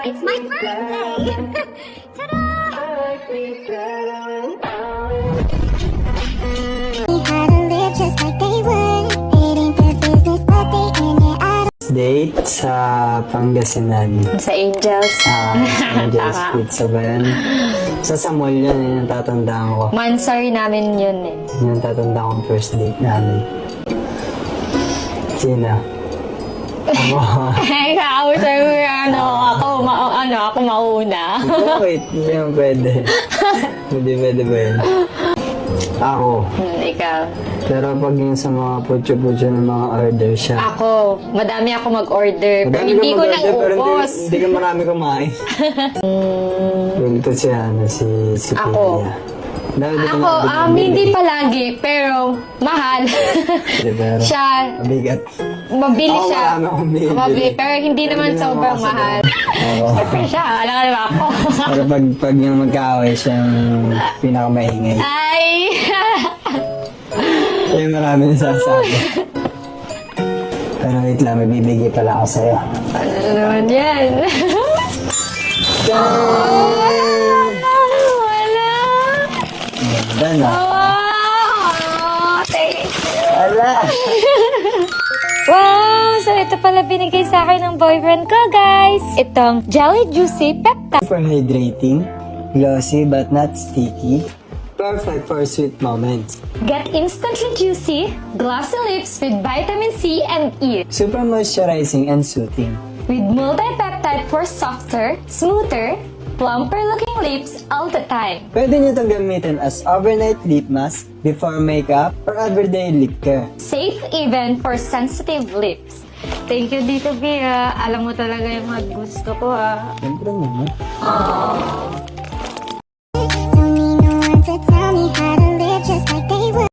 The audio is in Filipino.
It's my birthday! Ta-da! How to live just like they would. It ain't their business, but they in it out. Date sa Pangasinan. Sa Angels. Angel's Pizza ba yan? Sa Samuel yan, yun ang tatandaan ko. Mansari namin yun eh. Yun ang tatandaan ko first date namin. Sino? Ako. Ikaw, sir, ako mauna. Wait, hindi naman pwede. Hindi pwede ba yun? Ako. Ikaw. Pero pag yung sa mga putyo-putyo ng mga order siya. Ako, madami ako mag-order, pero Madami hindi ka ko mag-order, pero naubos. hindi ka marami kumain. Ito siya, si Ako. Pia. Dahil di ko Ako, nabili. hindi palagi, pero mahal. Pero, Siya, mabigat. mabili Ako, siya. marami akong binibili. Mabili, pero hindi naman Hindi naman sobrang ako mahal. Oo. Siyempre siya, alam ka naman ako. Pero pag yung magkaaway, siya yung pinakamaingay. Ay! Siya yung marami nasasabi. Pero wait lang, may bibigay pala ako sa'yo. Ano naman yan? Wala! Ganda na. Thank you. Ala! Wow! So, ito pala binigay sa akin ng boyfriend ko, guys. Itong Jelly Juicy Peptide. Super hydrating, glossy but not sticky. Perfect for sweet moments. Get instantly juicy, glossy lips with vitamin C and E. Super moisturizing and soothing. With multi-peptide for softer, smoother, plumper-looking lips all the time. Pwede nyo itong gamitin as overnight lip mask, before makeup, or everyday lip care. Safe even for sensitive lips. Thank you dito, Bea. Alam mo talaga yung mga gusto ko, ah. Siyempre naman.